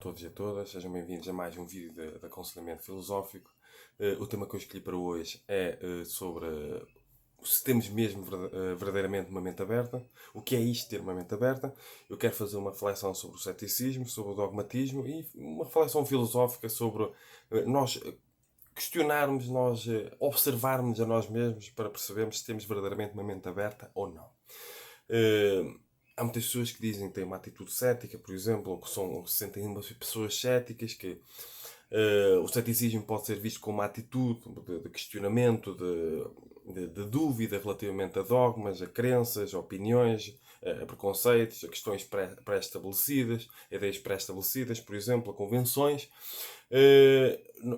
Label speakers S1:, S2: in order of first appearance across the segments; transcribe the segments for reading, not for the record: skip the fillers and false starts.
S1: Todos e a todas, sejam bem-vindos a mais um vídeo de aconselhamento filosófico. O tema que eu escolhi para hoje é sobre se temos mesmo verdadeiramente uma mente aberta. O que é isto, ter uma mente aberta? Eu quero fazer uma reflexão sobre o ceticismo, sobre o dogmatismo e uma reflexão filosófica sobre nós questionarmos, nós observarmos a nós mesmos para percebermos se temos verdadeiramente uma mente aberta ou não. Há muitas pessoas que dizem que têm uma atitude cética, por exemplo, ou que se sentem pessoas céticas, que o ceticismo pode ser visto como uma atitude de questionamento, de dúvida relativamente a dogmas, a crenças, a opiniões, a preconceitos, a questões pré-estabelecidas, ideias pré-estabelecidas, por exemplo, a convenções.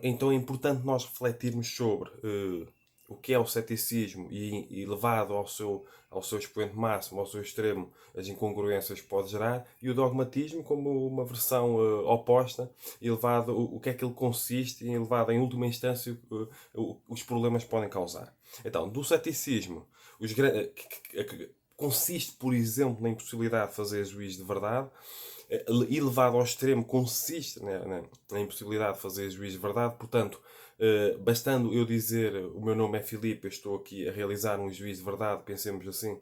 S1: Então é importante nós refletirmos sobre o que é o ceticismo e levado ao seu expoente máximo, ao seu extremo, as incongruências que pode gerar, e o dogmatismo como uma versão oposta, e levado o que é que ele consiste, e levado em última instância os problemas que podem causar. Então, do ceticismo, que consiste, por exemplo, na impossibilidade de fazer juízo de verdade, e levado ao extremo consiste na impossibilidade de fazer juízo de verdade. Portanto, bastando eu dizer o meu nome é Filipe, eu estou aqui a realizar um juízo de verdade, pensemos assim,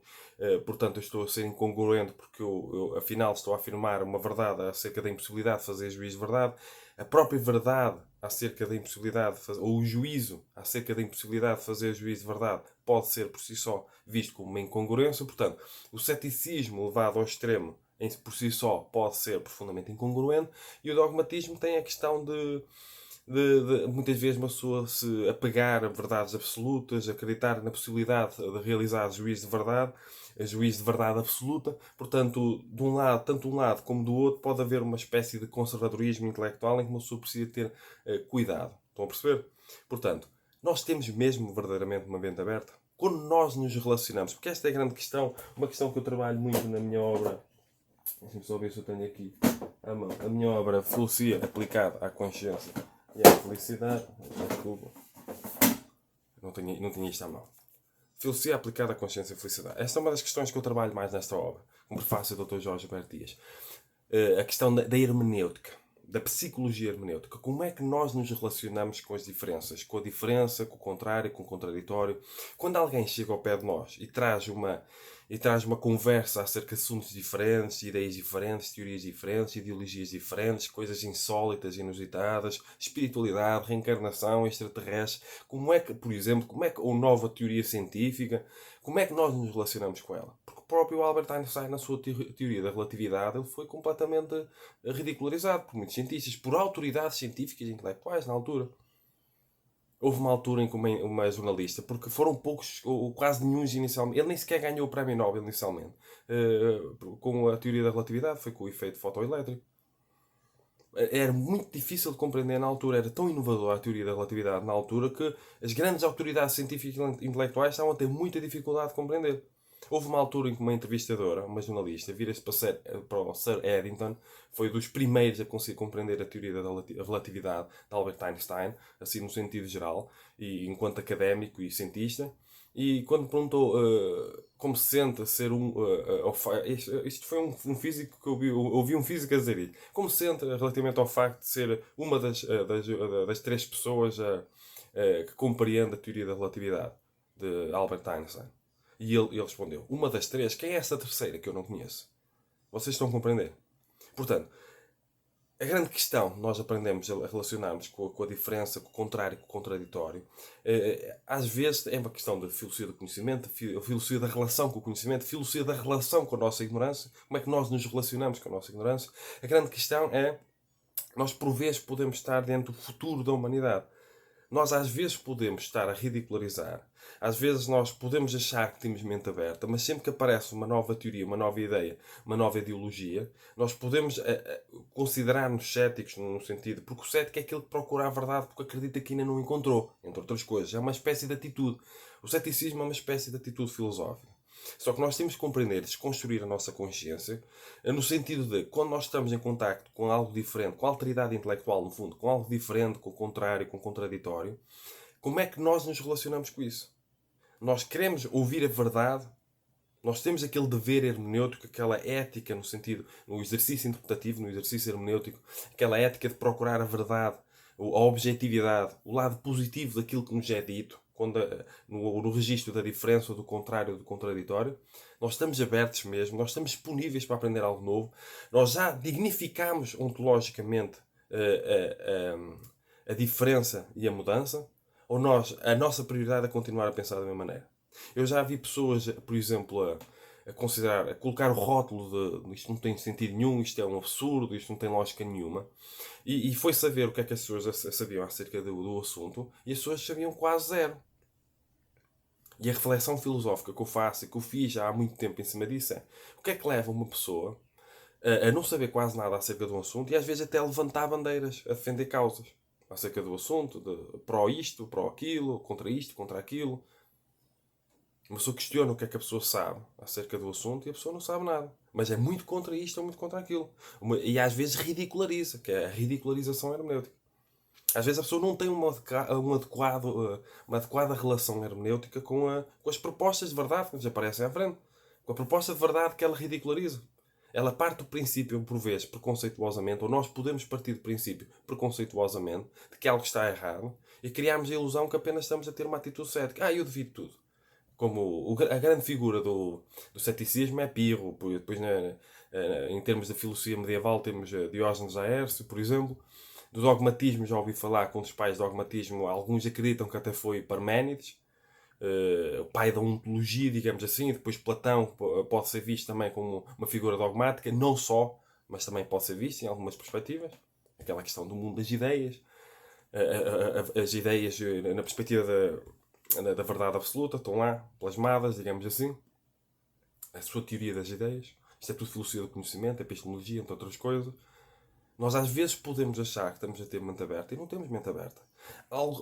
S1: portanto eu estou a ser incongruente porque eu afinal estou a afirmar uma verdade acerca da impossibilidade de fazer juízo de verdade. A própria verdade acerca da impossibilidade de fazer, ou o juízo acerca da impossibilidade de fazer juízo de verdade, pode ser por si só visto como uma incongruência. Portanto, o ceticismo levado ao extremo por si só pode ser profundamente incongruente, e o dogmatismo tem a questão de muitas vezes uma pessoa se apegar a verdades absolutas, acreditar na possibilidade de realizar juízo de verdade, juízo de verdade absoluta. Portanto, de um lado, tanto de um lado como do outro, pode haver uma espécie de conservadorismo intelectual em que uma pessoa precisa ter cuidado. Estão a perceber? Portanto, nós temos mesmo verdadeiramente uma mente aberta? Quando nós nos relacionamos, porque esta é a grande questão, uma questão que eu trabalho muito na minha obra. Deixa-me só ver se eu tenho aqui à mão. A minha obra Filosofia aplicada à consciência e à felicidade. Desculpa. Não tinha isto à mão. Filosofia aplicada à consciência e à felicidade. Esta é uma das questões que eu trabalho mais nesta obra, com o prefácio do Dr. Jorge Alberto Dias. A questão da hermenêutica, da psicologia hermenêutica. Como é que nós nos relacionamos com as diferenças? Com a diferença, com o contrário, com o contraditório. Quando alguém chega ao pé de nós e traz uma conversa acerca de assuntos diferentes, ideias diferentes, teorias diferentes, ideologias diferentes, coisas insólitas, inusitadas, espiritualidade, reencarnação, extraterrestre, como é que, por exemplo, ou nova teoria científica, como é que nós nos relacionamos com ela? Porque o próprio Albert Einstein, na sua teoria da relatividade, ele foi completamente ridicularizado por muitos cientistas, por autoridades científicas e intelectuais na altura. Houve uma altura em que uma jornalista, porque foram poucos, ou quase nenhum inicialmente, ele nem sequer ganhou o prémio Nobel inicialmente, com a teoria da relatividade, foi com o efeito fotoelétrico. Era muito difícil de compreender na altura, era tão inovadora a teoria da relatividade na altura que as grandes autoridades científicas e intelectuais estavam a ter muita dificuldade de compreender. Houve uma altura em que uma entrevistadora, uma jornalista, vira-se para o Sir Eddington, foi dos primeiros a conseguir compreender a teoria da relatividade de Albert Einstein, assim no sentido geral, e enquanto académico e cientista. E quando perguntou como se sente ser isto foi um físico que eu ouvi um físico a dizer isso. Como se sente relativamente ao facto de ser uma das três pessoas que compreende a teoria da relatividade de Albert Einstein? E ele respondeu: uma das três? Quem é essa terceira que eu não conheço? Vocês estão a compreender? Portanto, a grande questão nós aprendemos a relacionarmos com a diferença, com o contrário, com o contraditório. Às vezes é uma questão de filosofia do conhecimento, filosofia da relação com o conhecimento, filosofia da relação com a nossa ignorância. Como é que nós nos relacionamos com a nossa ignorância? A grande questão é, nós por vezes podemos estar dentro do futuro da humanidade. Nós às vezes podemos estar a ridicularizar, às vezes nós podemos achar que temos mente aberta, mas sempre que aparece uma nova teoria, uma nova ideia, uma nova ideologia, nós podemos considerar-nos céticos no sentido, porque o cético é aquele que procura a verdade porque acredita que ainda não encontrou, entre outras coisas. É uma espécie de atitude. O ceticismo é uma espécie de atitude filosófica. Só que nós temos que compreender, desconstruir a nossa consciência, no sentido de, quando nós estamos em contacto com algo diferente, com a alteridade intelectual, no fundo, com algo diferente, com o contrário, com o contraditório, como é que nós nos relacionamos com isso? Nós queremos ouvir a verdade, Nós temos aquele dever hermenêutico, aquela ética no sentido, no exercício interpretativo, no exercício hermenêutico, aquela ética de procurar a verdade, a objetividade, o lado positivo daquilo que nos é dito, quando, no registro da diferença ou do contrário ou do contraditório. Nós estamos abertos mesmo, nós estamos disponíveis para aprender algo novo, nós já dignificamos ontologicamente a diferença e a mudança, ou a nossa prioridade é continuar a pensar da mesma maneira? Eu já vi pessoas, por exemplo, a considerar, a colocar o rótulo de isto não tem sentido nenhum, isto é um absurdo, isto não tem lógica nenhuma. E foi saber o que é que as pessoas sabiam acerca do assunto, e as pessoas sabiam quase zero. E a reflexão filosófica que eu faço e que eu fiz já há muito tempo em cima disso é: o que é que leva uma pessoa a não saber quase nada acerca de um assunto e às vezes até a levantar bandeiras, a defender causas acerca do assunto, de pró isto, pró aquilo, contra isto, contra aquilo. Uma pessoa questiona o que é que a pessoa sabe acerca do assunto e a pessoa não sabe nada. Mas é muito contra isto ou muito contra aquilo. E às vezes ridiculariza, que é a ridicularização hermenêutica. Às vezes a pessoa não tem uma adequada relação hermenêutica com as propostas de verdade que nos aparecem à frente. Com a proposta de verdade que ela ridiculariza. Ela parte do princípio, por vezes, preconceituosamente, ou nós podemos partir do princípio, preconceituosamente, de que algo está errado, e criarmos a ilusão que apenas estamos a ter uma atitude cética. Eu devido tudo. Como a grande figura do ceticismo é Pirro. Depois, em termos de filosofia medieval, temos Diógenes Laércio, por exemplo. Do dogmatismo já ouvi falar com os pais do dogmatismo. Alguns acreditam que até foi Parménides, o pai da ontologia, digamos assim. Depois Platão pode ser visto também como uma figura dogmática, não só, mas também pode ser visto em algumas perspectivas. Aquela questão do mundo das ideias. As ideias na perspectiva da verdade absoluta estão lá, plasmadas, digamos assim. A sua teoria das ideias. Isto é tudo filosofia do conhecimento, epistemologia, entre outras coisas. Nós às vezes podemos achar que estamos a ter mente aberta e não temos mente aberta.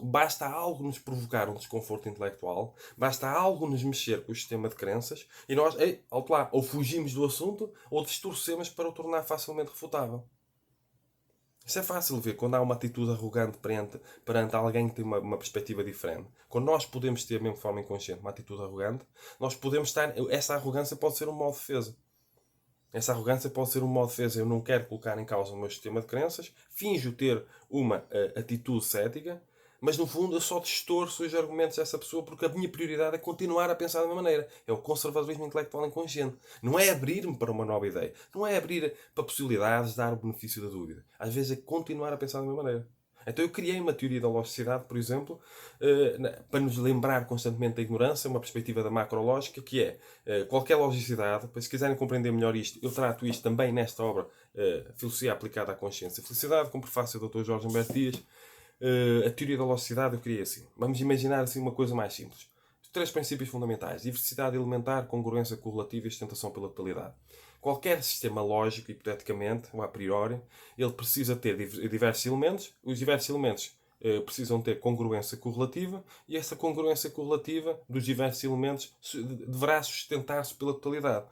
S1: Basta algo nos provocar um desconforto intelectual, basta algo nos mexer com o sistema de crenças e nós, alto lá, ou fugimos do assunto ou distorcemos para o tornar facilmente refutável. Isso é fácil ver quando há uma atitude arrogante perante alguém que tem uma perspectiva diferente. Quando nós podemos ter, mesmo de forma inconsciente, uma atitude arrogante, nós podemos estar. Essa arrogância pode ser um modo de defesa. Essa arrogância pode ser um modo de defesa. Eu não quero colocar em causa o meu sistema de crenças, finjo ter uma atitude cética, mas no fundo eu só distorço os argumentos dessa pessoa porque a minha prioridade é continuar a pensar da mesma maneira. É o conservadorismo intelectual inconsciente. Não é abrir-me para uma nova ideia. Não é abrir para possibilidades, dar o benefício da dúvida. Às vezes é continuar a pensar da mesma maneira. Então eu criei uma teoria da logicidade, por exemplo, para nos lembrar constantemente da ignorância, uma perspectiva da macrológica, que é qualquer logicidade, se quiserem compreender melhor isto, eu trato isto também nesta obra, Filosofia Aplicada à Consciência e Felicidade, com prefácio do Dr. Jorge Humberto Dias. A teoria da logicidade eu criei assim. Vamos imaginar assim uma coisa mais simples. Os 3 princípios fundamentais: diversidade elementar, congruência correlativa e ostentação pela totalidade. Qualquer sistema lógico, hipoteticamente, ou a priori, ele precisa ter diversos elementos. Os diversos elementos precisam ter congruência correlativa e essa congruência correlativa dos diversos elementos deverá sustentar-se pela totalidade.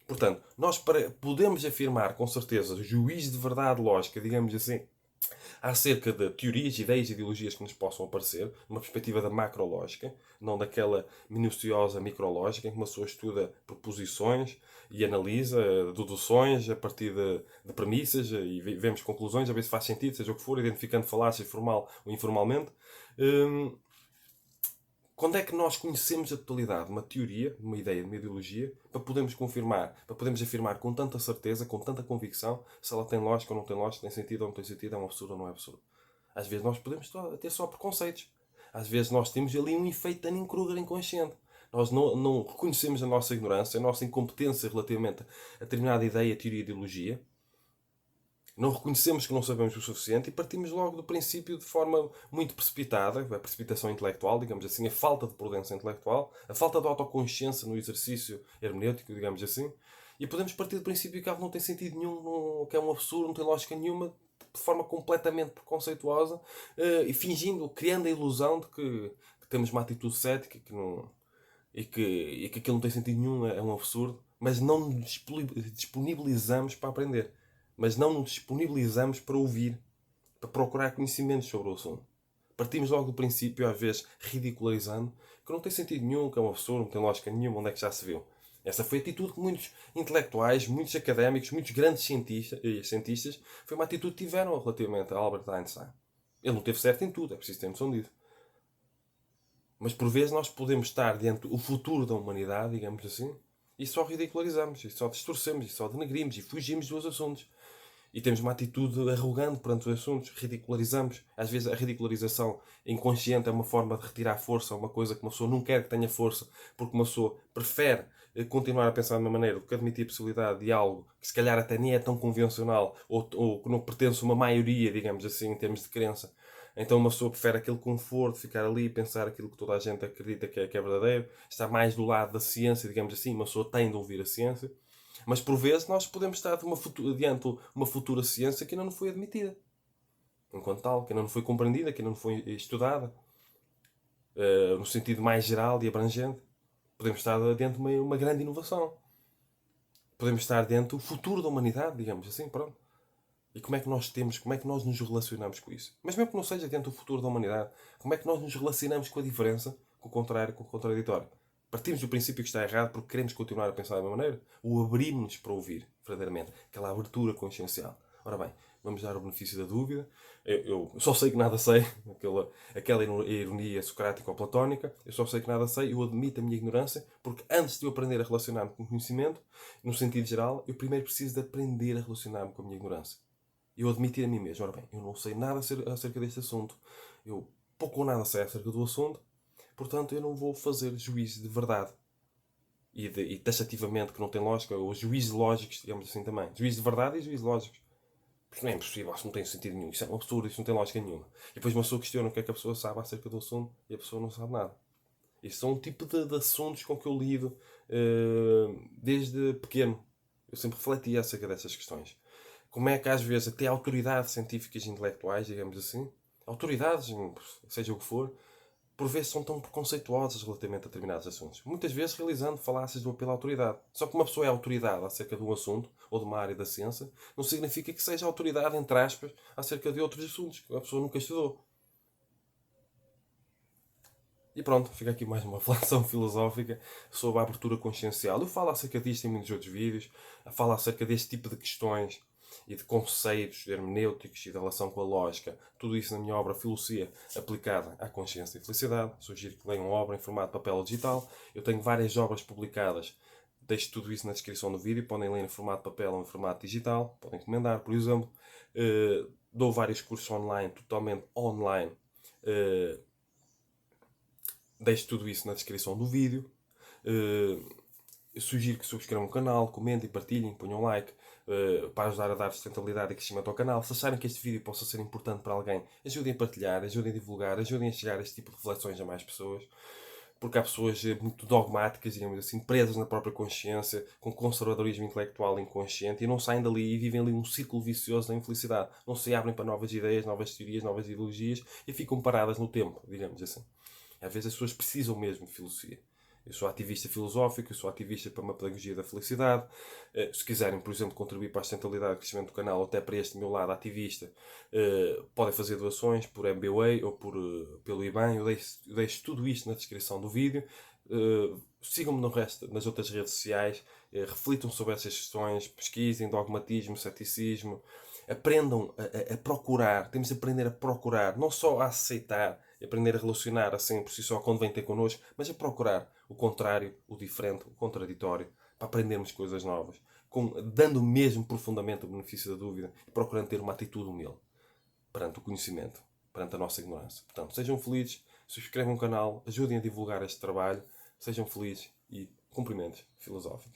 S1: Portanto, nós podemos afirmar com certeza o juízo de verdade lógica, digamos assim, acerca de teorias, ideias e ideologias que nos possam aparecer, numa perspectiva da macrológica, não daquela minuciosa micrológica em que uma pessoa estuda proposições e analisa deduções a partir de premissas e vemos conclusões, a ver se faz sentido, seja o que for, identificando falácias formal ou informalmente. Quando é que nós conhecemos a totalidade de uma teoria, de uma ideia, de uma ideologia, para podermos confirmar, para podermos afirmar com tanta certeza, com tanta convicção, se ela tem lógica ou não tem lógica, tem sentido ou não tem sentido, é um absurdo ou não é absurdo? Às vezes nós podemos ter só preconceitos. Às vezes nós temos ali um efeito Dunning-Kruger inconsciente. Nós não reconhecemos a nossa ignorância, a nossa incompetência relativamente a determinada ideia, teoria, ideologia. Não reconhecemos que não sabemos o suficiente e partimos logo do princípio de forma muito precipitada, a precipitação intelectual, digamos assim, a falta de prudência intelectual, a falta de autoconsciência no exercício hermenêutico, digamos assim, e podemos partir do princípio que algo não tem sentido nenhum, que é um absurdo, não tem lógica nenhuma, de forma completamente preconceituosa, e fingindo, criando a ilusão de que temos uma atitude cética e que aquilo não tem sentido nenhum, é um absurdo, mas não nos disponibilizamos para aprender. Mas não nos disponibilizamos para ouvir, para procurar conhecimentos sobre o assunto. Partimos logo do princípio, às vezes ridicularizando, que não tem sentido nenhum, que é um absurdo, não tem lógica nenhuma, onde é que já se viu. Essa foi a atitude que muitos intelectuais, muitos académicos, muitos grandes cientistas, foi uma atitude que tiveram relativamente a Albert Einstein. Ele não teve certo em tudo, é preciso ter noção disso. Mas por vezes nós podemos estar diante do futuro da humanidade, digamos assim, e só ridicularizamos, e só distorcemos, e só denegrimos, e fugimos dos assuntos. E temos uma atitude arrogante perante os assuntos, ridicularizamos. Às vezes a ridicularização inconsciente é uma forma de retirar força, uma coisa que uma pessoa não quer que tenha força, porque uma pessoa prefere continuar a pensar de uma maneira do que admitir a possibilidade de algo que se calhar até nem é tão convencional, ou que não pertence a uma maioria, digamos assim, em termos de crença. Então uma pessoa prefere aquele conforto, ficar ali e pensar aquilo que toda a gente acredita que é verdadeiro, está mais do lado da ciência, digamos assim, uma pessoa tem de ouvir a ciência. Mas por vezes nós podemos estar diante de uma futura ciência que ainda não foi admitida. Enquanto tal, que ainda não foi compreendida, que ainda não foi estudada, no sentido mais geral e abrangente. Podemos estar diante de uma grande inovação. Podemos estar diante do futuro da humanidade, digamos assim, pronto. E como é que nós nos relacionamos com isso? Mas mesmo que não seja dentro do futuro da humanidade, como é que nós nos relacionamos com a diferença, com o contrário, com o contraditório? Partimos do princípio que está errado porque queremos continuar a pensar da mesma maneira? Ou abrimos-nos para ouvir, verdadeiramente? Aquela abertura consciencial. Ora bem, vamos dar o benefício da dúvida. Eu só sei que nada sei, aquela ironia socrática ou platónica. Eu só sei que nada sei, eu admito a minha ignorância, porque antes de eu aprender a relacionar-me com o conhecimento, no sentido geral, eu primeiro preciso de aprender a relacionar-me com a minha ignorância. Eu admitir a mim mesmo, ora bem, eu não sei nada acerca deste assunto, eu pouco ou nada sei acerca do assunto, portanto eu não vou fazer juízo de verdade e taxativamente que não tem lógica, ou juízos lógicos, digamos assim também. Juízo de verdade e juízo lógicos. Porque não é impossível, isso não tem sentido nenhum, isso é um absurdo, isso não tem lógica nenhuma. E depois uma pessoa questiona o que é que a pessoa sabe acerca do assunto e a pessoa não sabe nada. Isso são um tipo de assuntos com que eu lido desde pequeno. Eu sempre refleti acerca dessas questões. Como é que às vezes até autoridades científicas e intelectuais, digamos assim, autoridades, seja o que for, por vezes são tão preconceituosas relativamente a determinados assuntos. Muitas vezes realizando falácias do apelo à autoridade. Só que uma pessoa é autoridade acerca de um assunto ou de uma área da ciência, não significa que seja autoridade, entre aspas, acerca de outros assuntos que a pessoa nunca estudou. E pronto, fica aqui mais uma reflexão filosófica sobre a abertura consciencial. Eu falo acerca disto em muitos outros vídeos, falo acerca deste tipo de questões e de conceitos hermenêuticos e de relação com a lógica. Tudo isso na minha obra Filosofia aplicada à consciência e felicidade. Sugiro que leiam a obra em formato de papel ou digital. Eu tenho várias obras publicadas. Deixo tudo isso na descrição do vídeo. Podem ler em formato de papel ou em formato digital. Podem encomendar, por exemplo. Dou vários cursos online, totalmente online. Deixo tudo isso na descrição do vídeo. Eu sugiro que subscrevam o canal, comentem, partilhem, ponham like para ajudar a dar sustentabilidade e crescimento ao canal. Se acharem que este vídeo possa ser importante para alguém, ajudem a partilhar, ajudem a divulgar, ajudem a chegar a este tipo de reflexões a mais pessoas. Porque há pessoas muito dogmáticas, digamos assim, presas na própria consciência, com conservadorismo intelectual inconsciente e não saem dali e vivem ali um círculo vicioso da infelicidade. Não se abrem para novas ideias, novas teorias, novas ideologias e ficam paradas no tempo, digamos assim. Às vezes as pessoas precisam mesmo de filosofia. Eu sou ativista filosófico, eu sou ativista para uma pedagogia da felicidade. Se quiserem, por exemplo, contribuir para a sustentabilidade e crescimento do canal, ou até para este meu lado ativista, podem fazer doações por MBWay ou pelo IBAN. Eu deixo tudo isto na descrição do vídeo. Sigam-me no resto, nas outras redes sociais. Reflitam sobre essas questões, pesquisem dogmatismo, ceticismo. Aprendam a procurar. Temos de aprender a procurar, não só a aceitar, aprender a relacionar assim por si só quando vem ter connosco, mas a procurar o contrário, o diferente, o contraditório, para aprendermos coisas novas, dando mesmo profundamente o benefício da dúvida e procurando ter uma atitude humilde perante o conhecimento, perante a nossa ignorância. Portanto, sejam felizes, subscrevam o canal, ajudem a divulgar este trabalho, sejam felizes e cumprimentos filosóficos.